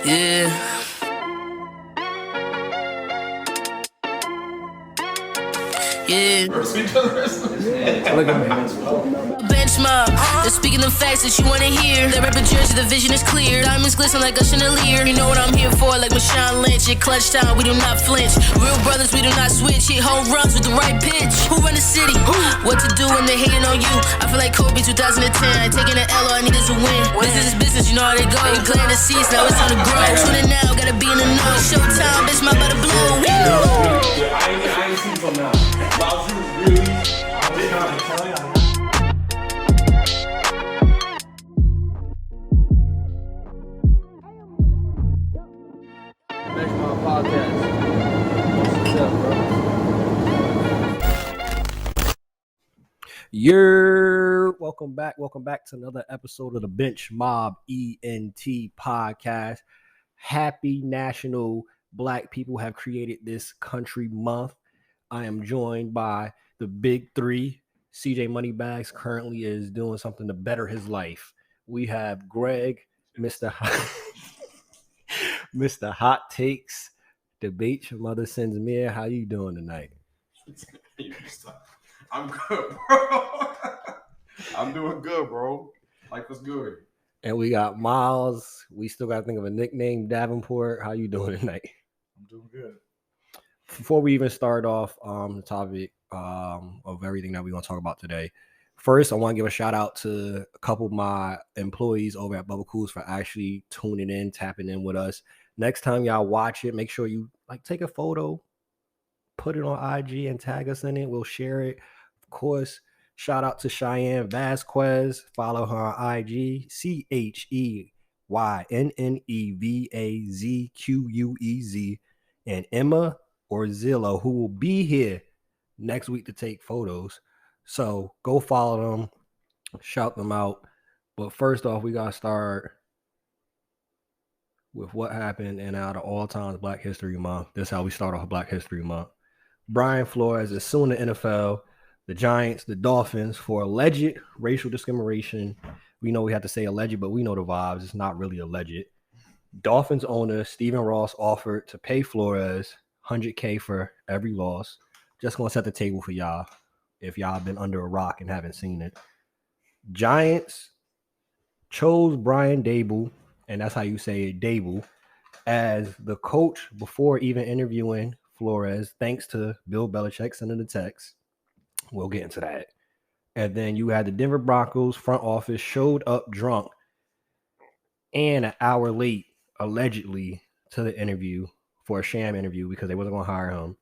Yeah. Yeah. Look at me. Bench mob, they're speaking the facts that you wanna hear. They rep a jersey, the vision is clear. Diamonds glisten like a chandelier. You know what I'm here for, like Marshawn Lynch. At clutch time, we do not flinch. Real brothers, we do not switch. Hit home runs with the right pitch. Who run the city? What to do when they hating on you? I feel like Kobe 2010. I taking an L, all I need is a win. Business is business, you know how they go. You clearing the seats, now it's time to grow. Tuning now, gotta be in the know. Showtime, bitch, my butter blow. I ain't seen from now. Bowser really, I'm just trying to tell you. Next my podcast. What's up, bro? Welcome back to another episode of the Bench Mob ENT podcast. Happy National Black People Have Created This Country Month. I am joined by the big three. CJ Moneybags currently is doing something to better his life. We have Greg, Mr. Mr. Hot Takes, Debate Your Mother Sends Me. How you doing tonight? I'm good, bro. I'm doing good, bro. Life is good. And we got Miles. We still got to think of a nickname, Davenport. How you doing tonight? I'm doing good. Before we even start off the topic of everything that we're going to talk about today, first, I want to give a shout out to a couple of my employees over at Bubba Cools for actually tuning in, tapping in with us. Next time y'all watch it, make sure you take a photo, put it on IG and tag us in it. We'll share it. Of course, shout out to Cheyenne Vasquez. Follow her on IG, CHEYNNEVAZQUEZ. And Emma Orzillo, who will be here next week to take photos. So go follow them, shout them out. But first off, we got to start with what happened in out of all times Black History Month. This is how we start off Black History Month. Brian Flores is suing the NFL, the Giants, the Dolphins for alleged racial discrimination. We know we have to say alleged, but we know the vibes. It's not really alleged. Dolphins owner Stephen Ross offered to pay Flores $100K for every loss. Just going to set the table for y'all if y'all been under a rock and haven't seen it. Giants chose Brian Daboll, and that's how you say it, Daboll, as the coach before even interviewing Flores, thanks to Bill Belichick sending the text. We'll get into that. And then you had the Denver Broncos front office showed up drunk and an hour late, allegedly, to the interview for a sham interview because they wasn't going to hire him.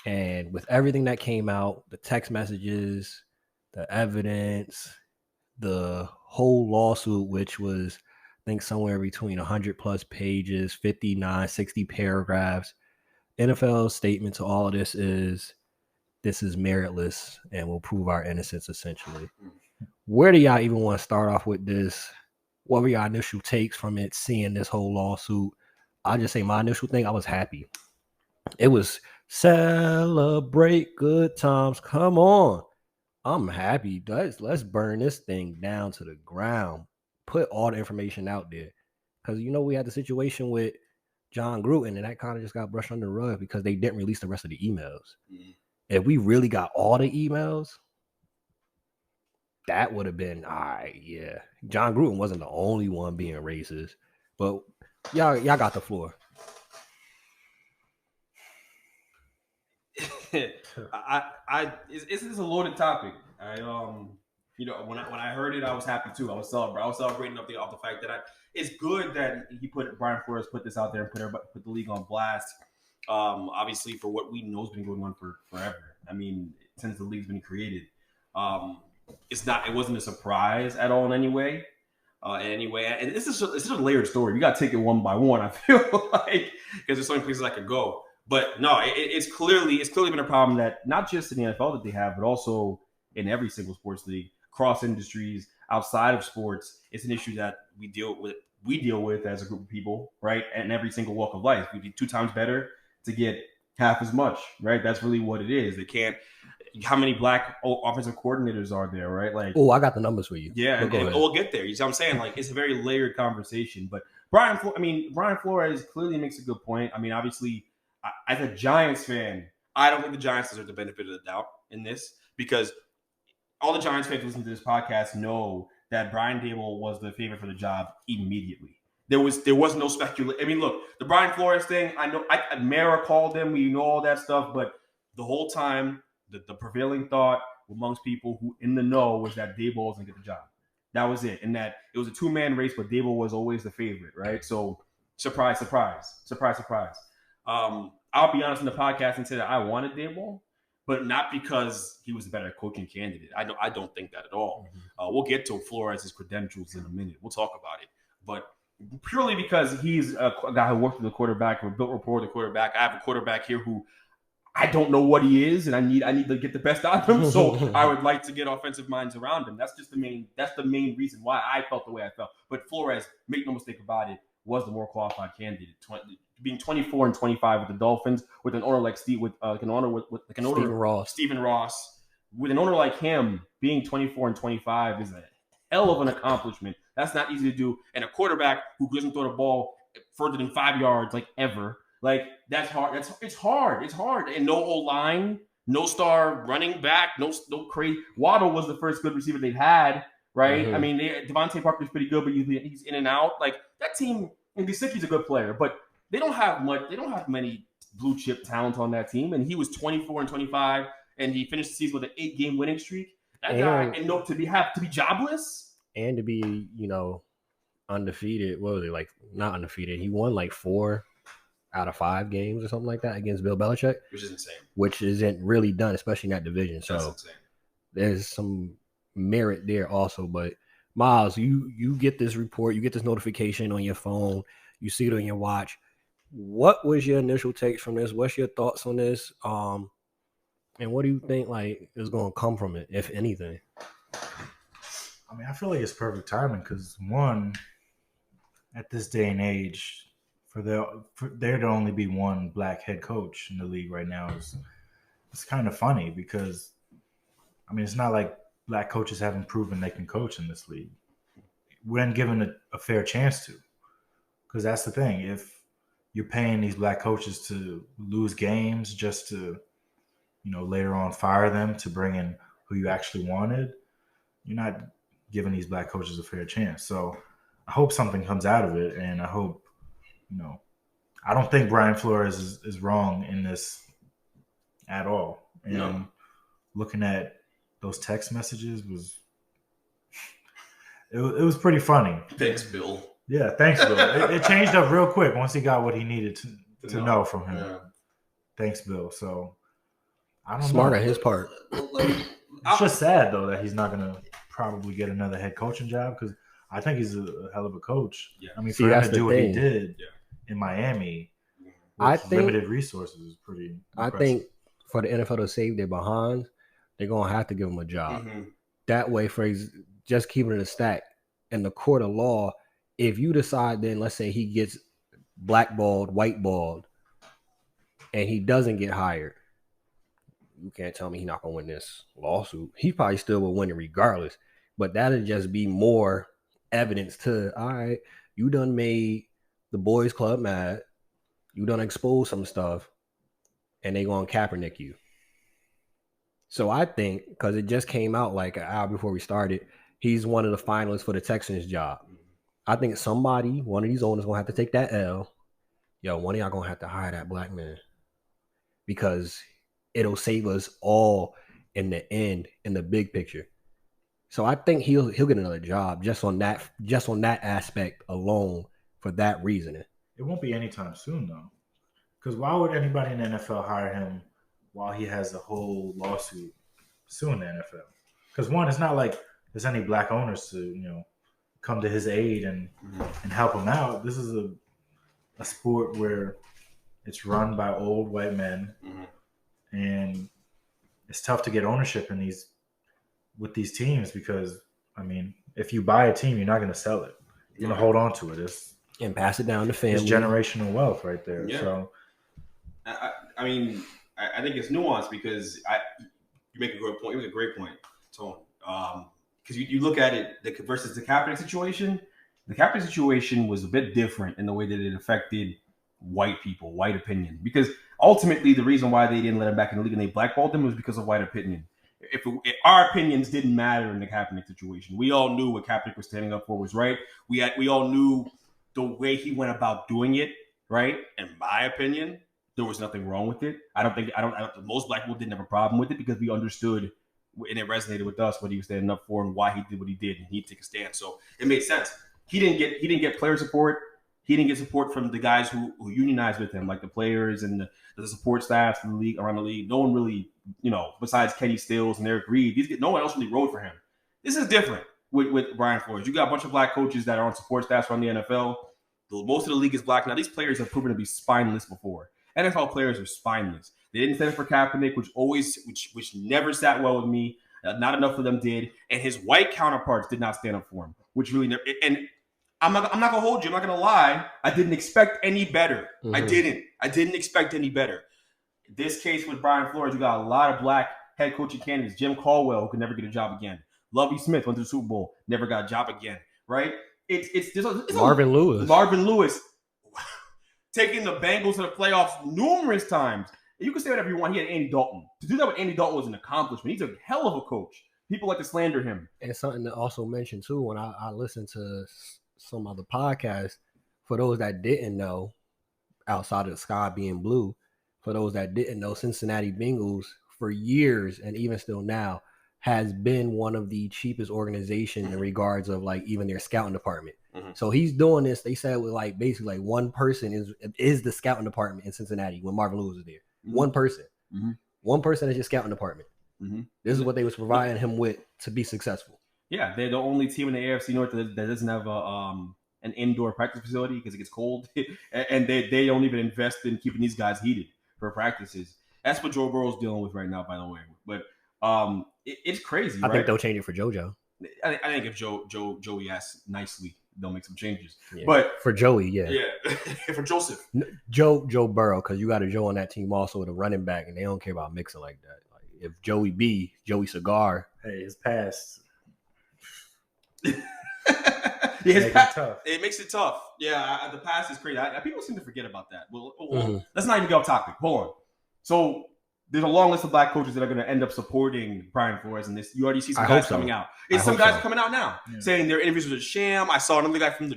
And with everything that came out, the text messages, the evidence, the whole lawsuit, which was, I think, somewhere between 100 plus pages, 59, 60 paragraphs. NFL's statement to all of this is meritless and will prove our innocence, essentially. Where do y'all even want to start off with this? What were your initial takes from it, seeing this whole lawsuit? I'll just say my initial thing, I was happy. It was celebrate good times. Come on. I'm happy. Let's burn this thing down to the ground. Put all the information out there. Because, we had the situation with John Gruden, and that kind of just got brushed under the rug because they didn't release the rest of the emails. Mm-hmm. If we really got all the emails, that would have been all right. Yeah, John Gruden wasn't the only one being racist, but y'all got the floor. This is a loaded topic. When I heard it, I was happy too. I was celebrating off the fact that it's good that Brian Flores put this out there and put the league on blast. Obviously, for what we know has been going on for forever. I mean, since the league's been created, it wasn't a surprise at all in any way. And this is a layered story. You got to take it one by one. I feel like because there's so many places I could go. But no, it's clearly been a problem that not just in the NFL that they have, but also in every single sports league, across industries, outside of sports. It's an issue that we deal with as a group of people, right? And every single walk of life, we do 2 times better to get half as much, right? That's really what it is. They can't, how many black offensive coordinators are there, right? Like, oh, I got the numbers for you. yeah, and we'll get there. You see what I'm saying? Like, it's a very layered conversation. But Brian Flores clearly makes a good point. I mean, obviously, as a Giants fan, I don't think the Giants deserve the benefit of the doubt in this, because all the Giants fans who listen to this podcast know that Brian Daboll was the favorite for the job immediately. There was no speculation. I mean, look, the Brian Flores thing, I know Mara called him, we know all that stuff, but the whole time, the prevailing thought amongst people who in the know was that Daboll was going to get the job. That was it. And that it was a two-man race, but Daboll was always the favorite, right? So, surprise, surprise. Surprise, surprise. I'll be honest in the podcast and say that I wanted Daboll, but not because he was a better coaching candidate. I don't think that at all. We'll get to Flores' credentials in a minute. We'll talk about it. But purely because he's a guy who worked with the quarterback or built rapport with the quarterback. I have a quarterback here who I don't know what he is, and I need to get the best out of him. So I would like to get offensive minds around him. That's the main reason why I felt the way I felt. But Flores, make no mistake about it, was the more qualified candidate. Being 24 and 25 with the Dolphins, with an owner like Stephen Ross, with an owner like him, being 24 and 25 is a hell of an accomplishment. That's not easy to do. And a quarterback who doesn't throw the ball further than 5 yards, like ever, like that's hard. It's hard. And no O-line, no star running back, no crazy. Waddle was the first good receiver they've had, right? Mm-hmm. I mean, Devontae Parker's pretty good, but he's in and out. Like that team, and Gesicki's a good player, but they don't have much. They don't have many blue chip talent on that team. And he was 24 and 25, and he finished the season with an 8-game winning streak. That guy, and to be jobless. And to be, undefeated. What was it? Like, not undefeated. He won like 4 out of 5 games or something like that against Bill Belichick. Which is insane. Which isn't really done, especially in that division. That's so insane. There's some merit there also. But Miles, you get this report, you get this notification on your phone, you see it on your watch. What was your initial takes from this? What's your thoughts on this? And what do you think is going to come from it, if anything? I mean, I feel like it's perfect timing because, one, at this day and age, for there to only be one black head coach in the league right now it's kind of funny because, I mean, it's not like black coaches haven't proven they can coach in this league. We haven't given a fair chance to, because that's the thing. If you're paying these black coaches to lose games just to, later on fire them to bring in who you actually wanted, you're not giving these black coaches a fair chance. So I hope something comes out of it. And I hope, I don't think Brian Flores is wrong in this at all. And looking at those text messages it was pretty funny. Thanks, Bill. Yeah, thanks, Bill. It changed up real quick once he got what he needed to know from him. Yeah. Thanks, Bill. So I don't know. Smart on his part. It's just sad though that he's not going to probably get another head coaching job because I think he's a hell of a coach. Yeah. I mean, for him to do what he did in Miami with limited resources is pretty impressive. I think for the NFL to save their behinds, they're going to have to give him a job. Mm-hmm. That way, for just keeping it a stack in the court of law, if you decide then, let's say he gets blackballed, whiteballed, and he doesn't get hired, you can't tell me he's not going to win this lawsuit. He probably still will win it regardless. But that'll just be more evidence to, all right, you done made the boys club mad. You done exposed some stuff, and they going to Kaepernick you. So I think, because it just came out like an hour before we started, he's one of the finalists for the Texans job. I think one of these owners going to have to take that L. Yo, one of y'all going to have to hire that black man. Because it'll save us all in the end, in the big picture. So I think he'll get another job just on that aspect alone for that reasoning. It won't be anytime soon though, because why would anybody in the NFL hire him while he has a whole lawsuit suing the NFL? Because one, it's not like there's any black owners to come to his aid and help him out. This is a sport where it's run by old white men, and it's tough to get ownership with these teams because, I mean, if you buy a team, you're not going to sell it. You're going to hold on to it. And pass it down to family. It's generational wealth right there. Yeah. So, I mean, I think it's nuanced because You make a good point. You make a great point, Tone. Because you look at it versus the Kaepernick situation. The Kaepernick situation was a bit different in the way that it affected white people, white opinion. Because ultimately, the reason why they didn't let him back in the league and they blackballed him was because of white opinion. If our opinions didn't matter in the Kaepernick situation, we all knew what Kaepernick was standing up for was right. We all knew the way he went about doing it, right? In my opinion, there was nothing wrong with it. Most black people didn't have a problem with it because we understood and it resonated with us what he was standing up for and why he did what he did, and he'd take a stand. So it made sense. He didn't get player support. He didn't get support from the guys who unionized with him, like the players and the support staff in the league, around the league. No one really, besides Kenny Stills and Eric Reed, no one else really rode for him. This is different with Brian Flores. You got a bunch of black coaches that are on support staffs around the NFL. Most of the league is black now. These players have proven to be spineless before. NFL players are spineless. They didn't stand up for Kaepernick, which never sat well with me. Not enough of them did, and his white counterparts did not stand up for him, which really never. And I'm not gonna hold you. I'm not gonna lie. I didn't expect any better. Mm-hmm. I didn't expect any better. This case with Brian Flores, you got a lot of black head coaching candidates. Jim Caldwell, who could never get a job again. Lovie Smith went to the Super Bowl, never got a job again. Right? It's Marvin Lewis taking the Bengals to the playoffs numerous times. You can say whatever you want. He had Andy Dalton. To do that with Andy Dalton was an accomplishment. He's a hell of a coach. People like to slander him. And something to also mention, too, when I listened to some other podcasts, for those that didn't know, outside of the sky being blue, for those that didn't know, Cincinnati Bengals, for years, and even still now, has been one of the cheapest organizations in regards of, like, even their scouting department. Mm-hmm. So he's doing this, they said, with, like, basically, like, one person is the scouting department in Cincinnati when Marvin Lewis was there. Mm-hmm. One person. Mm-hmm. One person is your scouting department. Mm-hmm. This is what they was providing him with to be successful. Yeah, they're the only team in the AFC North that doesn't have an indoor practice facility because it gets cold, and they don't even invest in keeping these guys heated for practices. That's what Joe Burrow's dealing with right now, by the way. But it's crazy. I think they'll change it for JoJo. I think if Joey asks nicely, they'll make some changes. Yeah. But for Joey, yeah, for Joseph, Joe Burrow, because you got a Joe on that team also with a running back, and they don't care about mixing like that. Like if Joey Cigar, hey, his past. It makes it tough. Yeah, the pass is crazy. People seem to forget about that. Well, let's not even get off topic. Hold on. So there's a long list of black coaches that are going to end up supporting Brian Flores in this. You already see some guys coming out. It's some guys coming out now saying their interviews was a sham. I saw another guy from the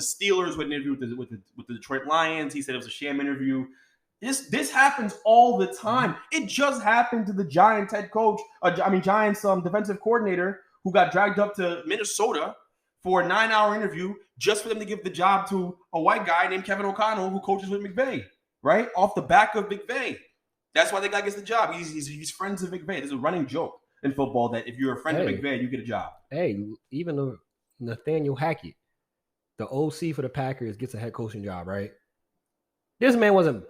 Steelers with an interview with the Detroit Lions. He said it was a sham interview. This happens all the time. It just happened to the Giants head coach. Giants defensive coordinator who got dragged up to Minnesota for a 9-hour interview just for them to give the job to a white guy named Kevin O'Connell who coaches with McVay, right? Off the back of McVay. That's why the guy gets the job. He's friends with McVay. There's a running joke in football that if you're a friend of McVay, you get a job. Hey, even Nathaniel Hackett, the OC for the Packers, gets a head coaching job, right? This man wasn't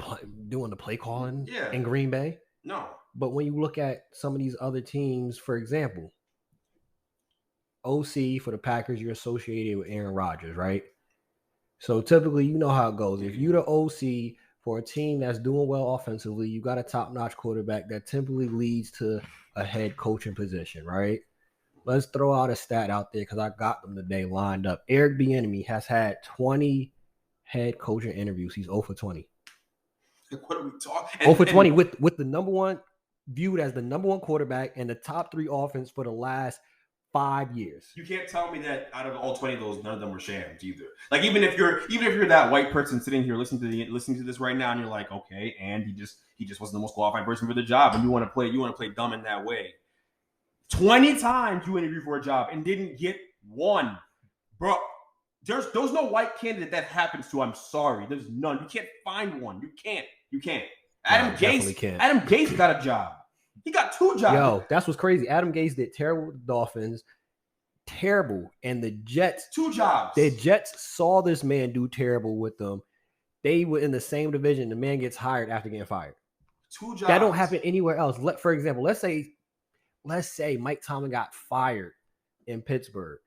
doing the play calling in Green Bay. No. But when you look at some of these other teams, for example, OC for the Packers, you're associated with Aaron Rodgers, right? So typically, you know how it goes. If you're the OC for a team that's doing well offensively, you got a top-notch quarterback that typically leads to a head coaching position, right? Let's throw out a stat out there because I got them today lined up. Eric Bieniemy has had 20 head coaching interviews. He's 0 for 20. What are we talking? 0 for 20 with the number one, viewed as the number one quarterback and the top 3 offense for the last 5 years. You can't tell me that out of all 20 of those, none of them were shams either. Like even if you're that white person sitting here listening to this right now, and you're like, okay, and he just wasn't the most qualified person for the job, and you want to play dumb in that way. 20 times you interviewed for a job and didn't get one, bro. There's no white candidate that happens to. I'm sorry, there's none. You can't find one. You can't. Adam Gase got a job. He got 2 jobs. Yo, that's what's crazy. Adam Gase did terrible with the Dolphins. Terrible. And the Jets. 2 jobs. The Jets saw this man do terrible with them. They were in the same division. The man gets hired after getting fired. 2 jobs. That don't happen anywhere else. For example, let's say Mike Tomlin got fired in Pittsburgh.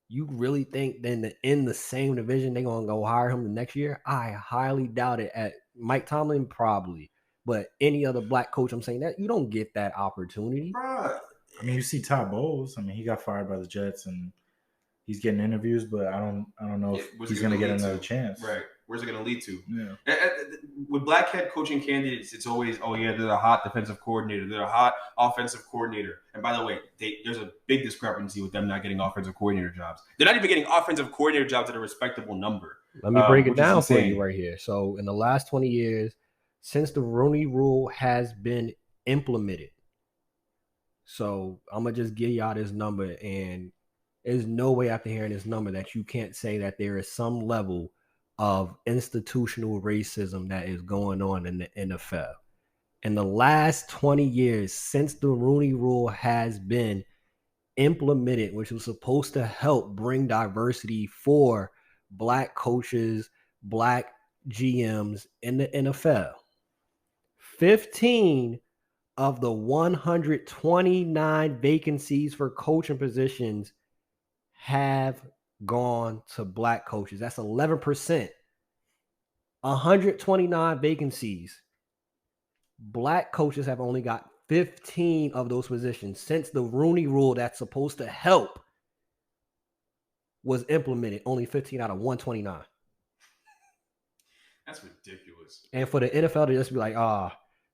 You really think then that in the same division they're going to go hire him the next year? I highly doubt it. At Mike Tomlin, probably. But any other black coach, I'm saying that you don't get that opportunity. Bruh. I mean, you see Todd Bowles. I mean, he got fired by the Jets, and he's getting interviews, but I don't know if he's going to get another chance. Right. Where's it going to lead to? Yeah. With black head coaching candidates, it's always, oh yeah, they're a hot defensive coordinator, they're a hot offensive coordinator. And by the way, there's a big discrepancy with them not getting offensive coordinator jobs. They're not even getting offensive coordinator jobs at a respectable number. Let me break it down for you right here. So in the last 20 years, since the Rooney Rule has been implemented, so I'm going to just give y'all this number, and there's no way after hearing this number that you can't say that there is some level of institutional racism that is going on in the NFL. In the last 20 years, since the Rooney Rule has been implemented, which was supposed to help bring diversity for black coaches, black GMs in the NFL, 15 of the 129 vacancies for coaching positions have gone to black coaches. That's 11%. 129 vacancies. Black coaches have only got 15 of those positions since the Rooney Rule that's supposed to help was implemented. Only 15 out of 129. That's ridiculous. And for the NFL to just be like,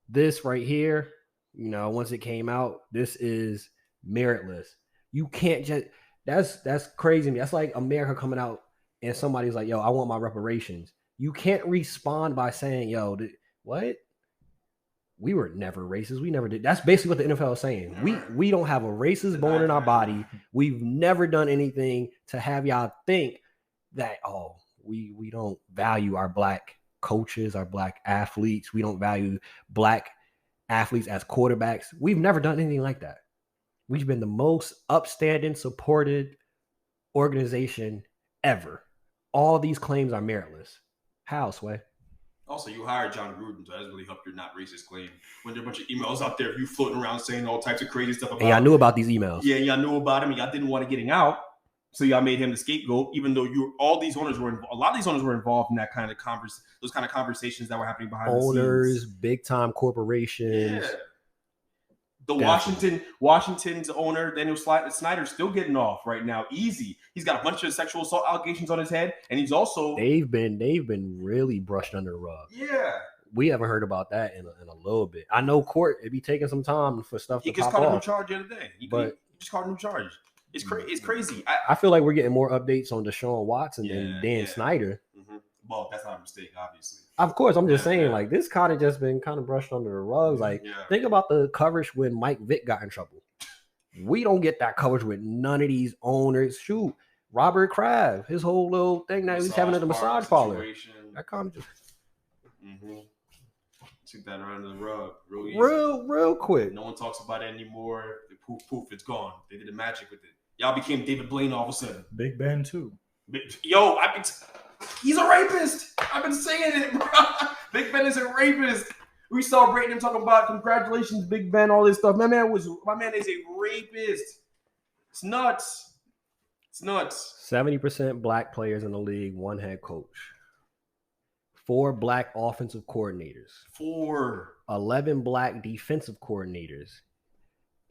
this right here, once it came out, this is meritless. You can't just... That's crazy to me. That's like America coming out and somebody's like, yo, I want my reparations. You can't respond by saying, yo, what? We were never racist. We never did. That's basically what the NFL is saying. We don't have a racist bone in our body. We've never done anything to have y'all think that, we don't value our black coaches, our black athletes. We don't value black athletes as quarterbacks. We've never done anything like that. We've been the most upstanding, supported organization ever. All these claims are meritless. How, Sway? Also, you hired John Gruden, so that's really helped your not racist claim. When there are a bunch of emails out there, you floating around saying all types of crazy stuff about him. And y'all knew about these emails. Yeah, y'all knew about him, and y'all didn't want to get him out. So y'all made him the scapegoat, even though a lot of these owners were involved in that kind of those kind of conversations that were happening behind the scenes. Owners, big time corporations. Yeah. Washington's owner, Daniel Snyder's still getting off right now. Easy. He's got a bunch of sexual assault allegations on his head, and he's also they've been really brushed under the rug. Yeah. We haven't heard about that in a little bit. I know court it'd be taking some time for stuff to pop off. He just called a new charge the other day. He just called a new charge. It's crazy. I feel like we're getting more updates on Deshaun Watson than Dan Snyder. Mm-hmm. Well, that's not a mistake, obviously. Of course, I'm just saying, like, this kind of just been kind of brushed under the rug. Like, think about the coverage when Mike Vick got in trouble. We don't get that coverage with none of these owners. Shoot, Robert Kraft, his whole little thing that he's having at the massage parlor. That kind of just took that under the rug real easy. Real quick. No one talks about it anymore. The poof, it's gone. They did the magic with it. Y'all became David Blaine all of a sudden. Big Ben too. Yo, he's a rapist. I've been saying it, bro. Big Ben is a rapist. We celebrating him talking about congratulations, Big Ben, all this stuff. My man is a rapist. It's nuts. 70% black players in the league, one head coach. 4 black offensive coordinators. 11 black defensive coordinators.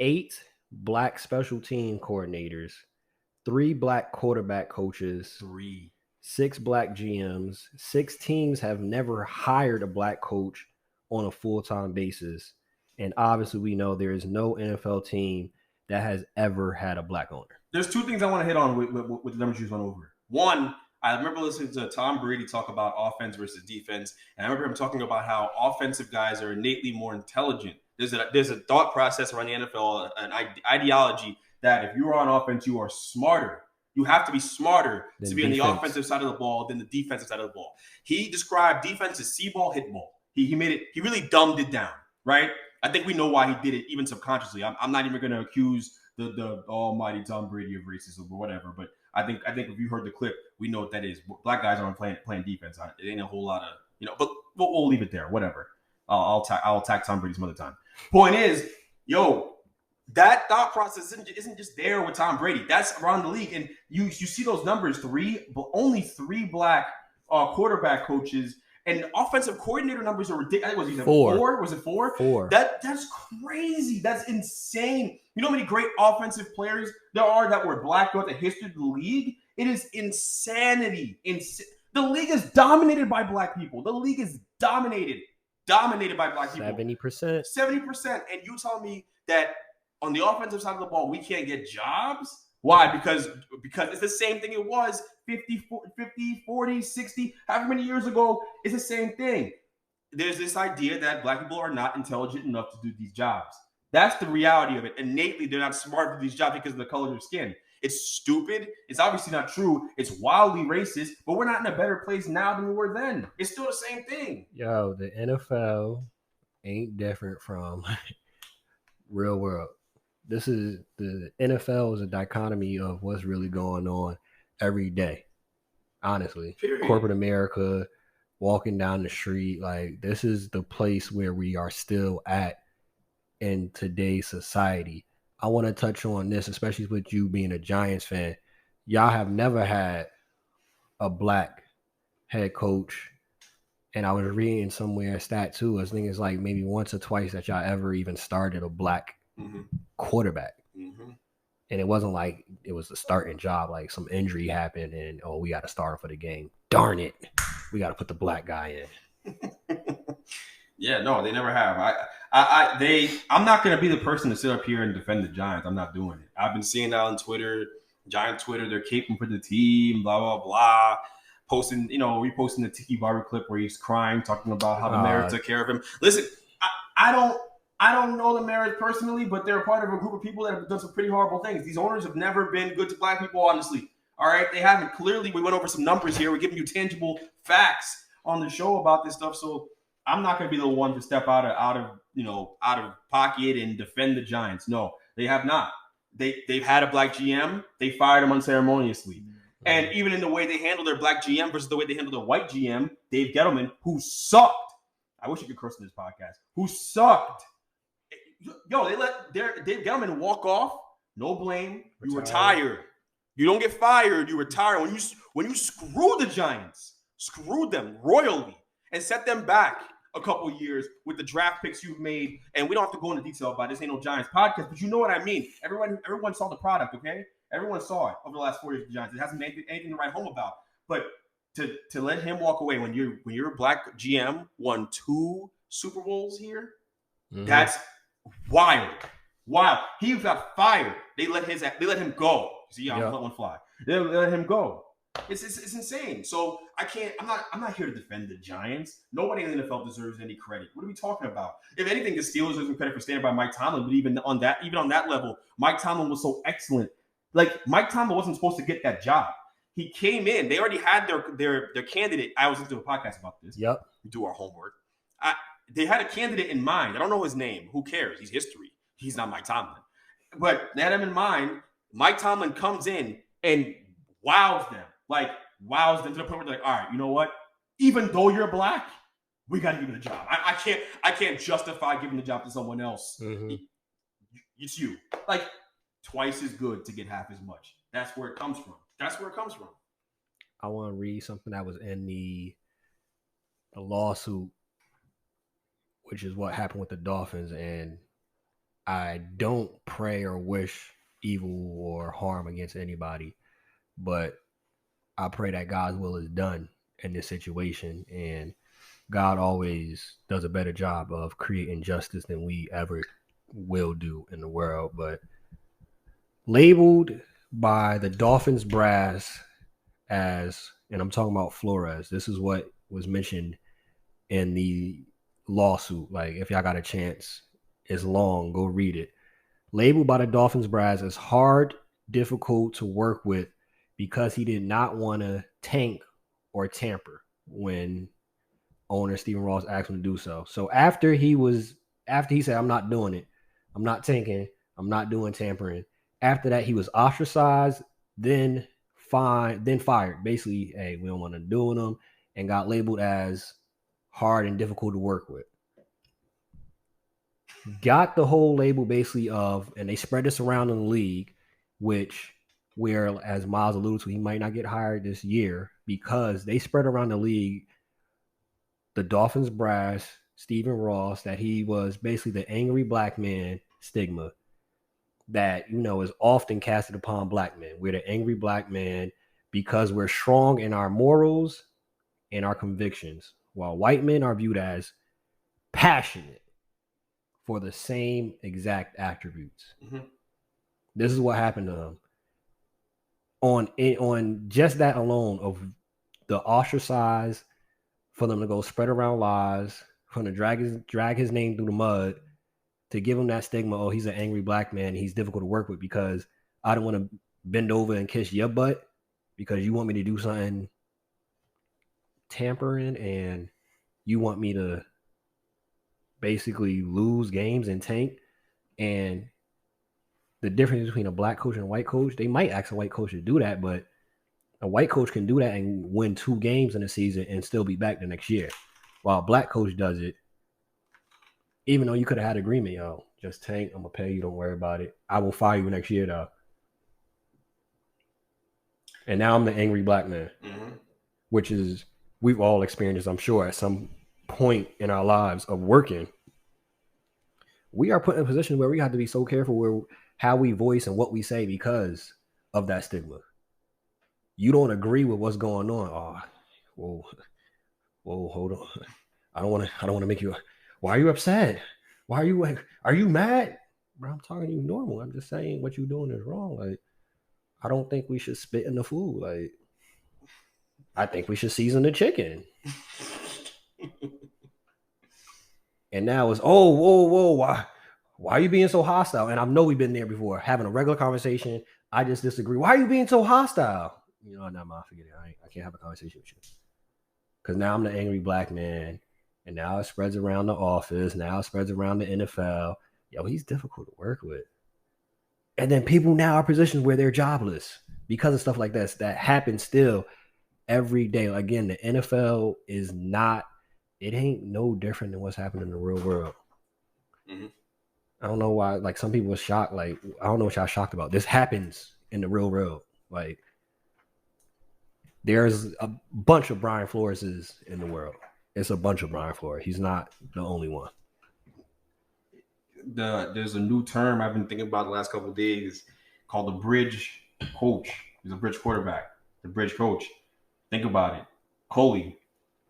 8 black special team coordinators. 3 black quarterback coaches. 6 black GMs. 6 teams have never hired a black coach on a full-time basis. And obviously we know there is no NFL team that has ever had a black owner. There's 2 things I want to hit on with the numbers you went over. One, I remember listening to Tom Brady talk about offense versus defense. And I remember him talking about how offensive guys are innately more intelligent. There's a thought process around the NFL, an ideology that if you are on offense, you are smarter. You have to be smarter to be on the offensive side of the ball than the defensive side of the ball. He described defense as see ball, hit ball. He really dumbed it down, right? I think we know why he did it, even subconsciously. I'm not even going to accuse the almighty Tom Brady of racism or whatever, but I think if you heard the clip, we know what that is. Black guys aren't playing defense. It ain't a whole lot of, but we'll leave it there. Whatever. I'll attack Tom Brady some other time. Point is, that thought process isn't just there with Tom Brady. That's around the league, and you see those numbers: only three black quarterback coaches And offensive coordinator numbers are ridiculous. Was he Four. 4? Was it 4? 4. That's crazy. That's insane. You know how many great offensive players there are that were black throughout the history of the league? It is insanity. The league is dominated by black people. The league is dominated by black people. 70%. 70%. And you tell me that on the offensive side of the ball, we can't get jobs? Why? Because it's the same thing it was 50, 40, 60, however many years ago. It's the same thing. There's this idea that black people are not intelligent enough to do these jobs. That's the reality of it. Innately, they're not smart for these jobs because of the color of their skin. It's stupid. It's obviously not true. It's wildly racist, but we're not in a better place now than we were then. It's still the same thing. Yo, the NFL ain't different from real world. This is the NFL is a dichotomy of what's really going on every day. Honestly, Period. Corporate America, walking down the street, like this is the place where we are still at in today's society. I want to touch on this, especially with you being a Giants fan. Y'all have never had a black head coach. And I was reading somewhere a stat too. I think it's like maybe once or twice that y'all ever even started a black quarterback. And it wasn't like it was a starting job, like some injury happened and we got to start for the game. Darn it. We got to put the black guy in. Yeah, no, they never have. I'm not going to be the person to sit up here and defend the Giants. I'm not doing it. I've been seeing that on Twitter, Giant Twitter. They're caping for the team, blah, blah, blah. Posting, reposting the Tiki Barber clip where he's crying, talking about how the mayor took care of him. Listen, I don't know the mayor personally, but they're a part of a group of people that have done some pretty horrible things. These owners have never been good to black people, honestly. All right, they haven't. Clearly, we went over some numbers here. We're giving you tangible facts on the show about this stuff. So I'm not going to be the one to step out of pocket and defend the Giants. No, they have not. They've had a black GM. They fired him unceremoniously. And even in the way they handle their black GM versus the way they handle their white GM, Dave Gettleman, who sucked. I wish you could curse in this podcast. Who sucked. Yo, they let Dave Gettleman walk off. No blame. You retire. You don't get fired. You retire. When you screw the Giants, screw them royally, and set them back a couple years with the draft picks you've made. And we don't have to go into detail about this. Ain't no Giants podcast, but you know what I mean. Everyone saw the product, okay? Everyone saw it over the last 4 years of the Giants. It hasn't been anything to write home about. But to let him walk away when you're a black GM, won 2 Super Bowls here, that's wild. Wild. He got fired. They let him go. See, I'm let one fly. They let him go. It's insane. So I'm not here to defend the Giants. Nobody in the NFL deserves any credit. What are we talking about? If anything, the Steelers deserve credit for standing by Mike Tomlin. But even on that level, Mike Tomlin was so excellent. Like Mike Tomlin wasn't supposed to get that job. He came in. They already had their candidate. I was listening to a podcast about this. Yep. We do our homework. They had a candidate in mind. I don't know his name. Who cares? He's history. He's not Mike Tomlin. But they had him in mind. Mike Tomlin comes in and wows them to the point where they're like, all right, you know what? Even though you're black, we got to give you the job. I can't justify giving the job to someone else. It's you. Like, twice as good to get half as much. That's where it comes from. I want to read something that was in the lawsuit, which is what happened with the Dolphins. And I don't pray or wish evil or harm against anybody, but I pray that God's will is done in this situation. And God always does a better job of creating justice than we ever will do in the world. But labeled by the Dolphins brass as, and I'm talking about Flores, this is what was mentioned in the lawsuit. Like, if y'all got a chance, it's long, go read it. Labeled by the Dolphins brass as hard, difficult to work with because he did not want to tank or tamper when owner Stephen Ross asked him to do so. So after he said, I'm not doing it, I'm not tanking, I'm not doing tampering. After that, he was ostracized, then fired. Basically, hey, we don't want to do them, and got labeled as hard and difficult to work with. Got the whole label basically of, and they spread this around in the league, where, as Miles alluded to, he might not get hired this year because they spread around the league the Dolphins brass, Stephen Ross, that he was basically the angry black man stigma that, you know, is often casted upon black men. We're the angry black man because we're strong in our morals and our convictions, while white men are viewed as passionate for the same exact attributes. Mm-hmm. This is what happened to him. On just that alone of the ostracized, for them to go spread around lies, for them to drag his name through the mud, to give him that stigma, oh, he's an angry black man, he's difficult to work with because I don't want to bend over and kiss your butt because you want me to do something tampering and you want me to basically lose games and tank. And the difference between a black coach and a white coach, they might ask a white coach to do that, but a white coach can do that and win 2 games in a season and still be back the next year. While a black coach does it, even though you could have had agreement, yo, just tank, I'm going to pay you, don't worry about it. I will fire you next year, though. And now I'm the angry black man, which is, we've all experienced, I'm sure, at some point in our lives of working. We are put in a position where we have to be so careful how we voice and what we say because of that stigma. You don't agree with what's going on. Oh, whoa, hold on. I don't want to make you. Why are you upset? Are you mad? Bro, I'm talking to you normal. I'm just saying what you're doing is wrong. Like, I don't think we should spit in the food. Like, I think we should season the chicken. And now it's, whoa, why are you being so hostile? And I know we've been there before, having a regular conversation. I just disagree. Why are you being so hostile? You know, nah, forget it. I can't have a conversation with you. Because now I'm the angry black man. And now it spreads around the office. Now it spreads around the NFL. Yo, he's difficult to work with. And then people now are positioned where they're jobless because of stuff like this that happens still every day. Again, the NFL is not, it ain't no different than what's happening in the real world. Mm-hmm. I don't know why, like, some people are shocked. Like, I don't know what y'all shocked about. This happens in the real world. Like, there's a bunch of Brian Floreses in the world. It's a bunch of Brian Flores. He's not the only one. There's a new term I've been thinking about the last couple of days called the bridge coach. He's a bridge quarterback. The bridge coach. Think about it. Coley,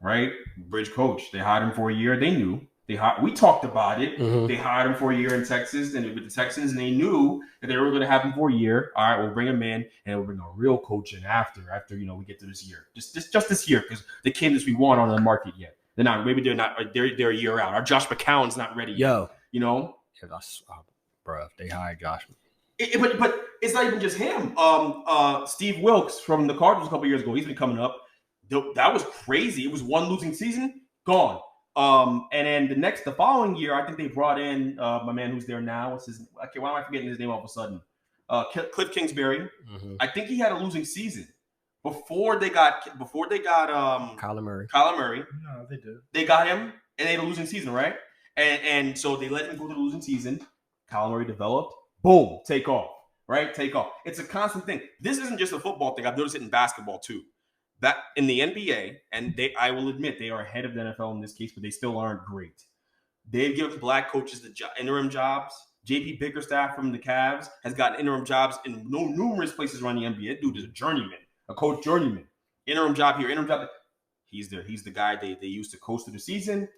right? Bridge coach. They hired him for a year. They knew. We talked about it. Mm-hmm. They hired him for a year in Texas and with the Texans, and they knew that they were going to have him for a year. All right, we'll bring him in, and we'll bring a real coach in after we get to this year. Just this year, because the candidates we want on the market yet. They're not. Maybe they're not. They're a year out. Our Josh McCown's not ready yet. You know. Yeah, that's, bro. They hired Josh. But it's not even just him. Steve Wilkes from the Cardinals a couple years ago. He's been coming up. That was crazy. It was one losing season, gone. And then the following year, I think they brought in my man who's there now. What's his? Okay, why am I forgetting his name all of a sudden? Cliff Kingsbury. Mm-hmm. I think he had a losing season before they got Kyler Murray. No, they did. They got him, and they had a losing season, right? And so they let him go to the losing season. Kyler Murray developed. Boom, take off, right? Take off. It's a constant thing. This isn't just a football thing. I've noticed it in basketball too. That in the NBA, and I will admit they are ahead of the NFL in this case, but they still aren't great. They've given black coaches the interim jobs. JP Bickerstaff from the Cavs has gotten interim jobs in numerous places around the NBA. That dude is a journeyman, a coach journeyman. Interim job here, interim job there. He's the guy they use to coast through the season.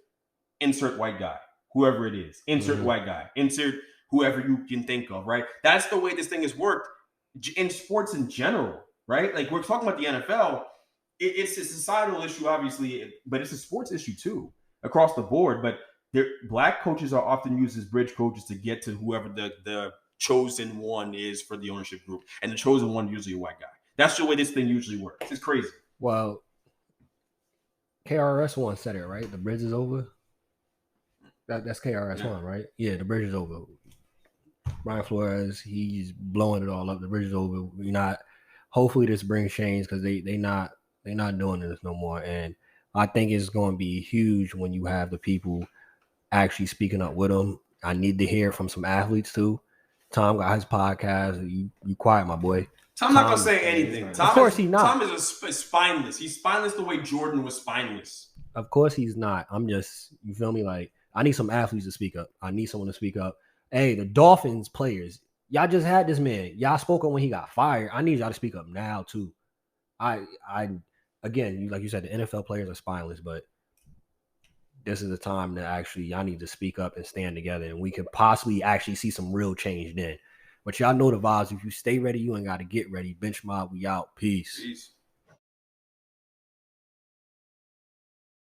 Insert white guy, whoever it is. Insert white guy. Insert whoever you can think of, right? That's the way this thing has worked in sports in general, right? Like, we're talking about the NFL. It's a societal issue, obviously, but it's a sports issue too, across the board. But black coaches are often used as bridge coaches to get to whoever the chosen one is for the ownership group. And the chosen one is usually a white guy. That's the way this thing usually works. It's crazy. Well, KRS One said it, right? The bridge is over. That's KRS One, right? Yeah, the bridge is over. Brian Flores, he's blowing it all up. The bridge is over. We're not. Hopefully, this brings change because they're not doing this no more. And I think it's going to be huge when you have the people actually speaking up with them. I need to hear from some athletes too. Tom got his podcast. You quiet, my boy. Tom's not gonna say anything. Of course he's not. Tom is spineless. He's spineless the way Jordan was spineless. Of course he's not. I'm just, you feel me? Like, I need some athletes to speak up. I need someone to speak up. Hey, the Dolphins players, y'all just had this man. Y'all spoke up when he got fired. I need y'all to speak up now too. Again, like you said, the NFL players are spineless, but this is the time that actually y'all need to speak up and stand together, and we could possibly actually see some real change then. But y'all know the vibes. If you stay ready, you ain't got to get ready. Bench mob, we out. Peace.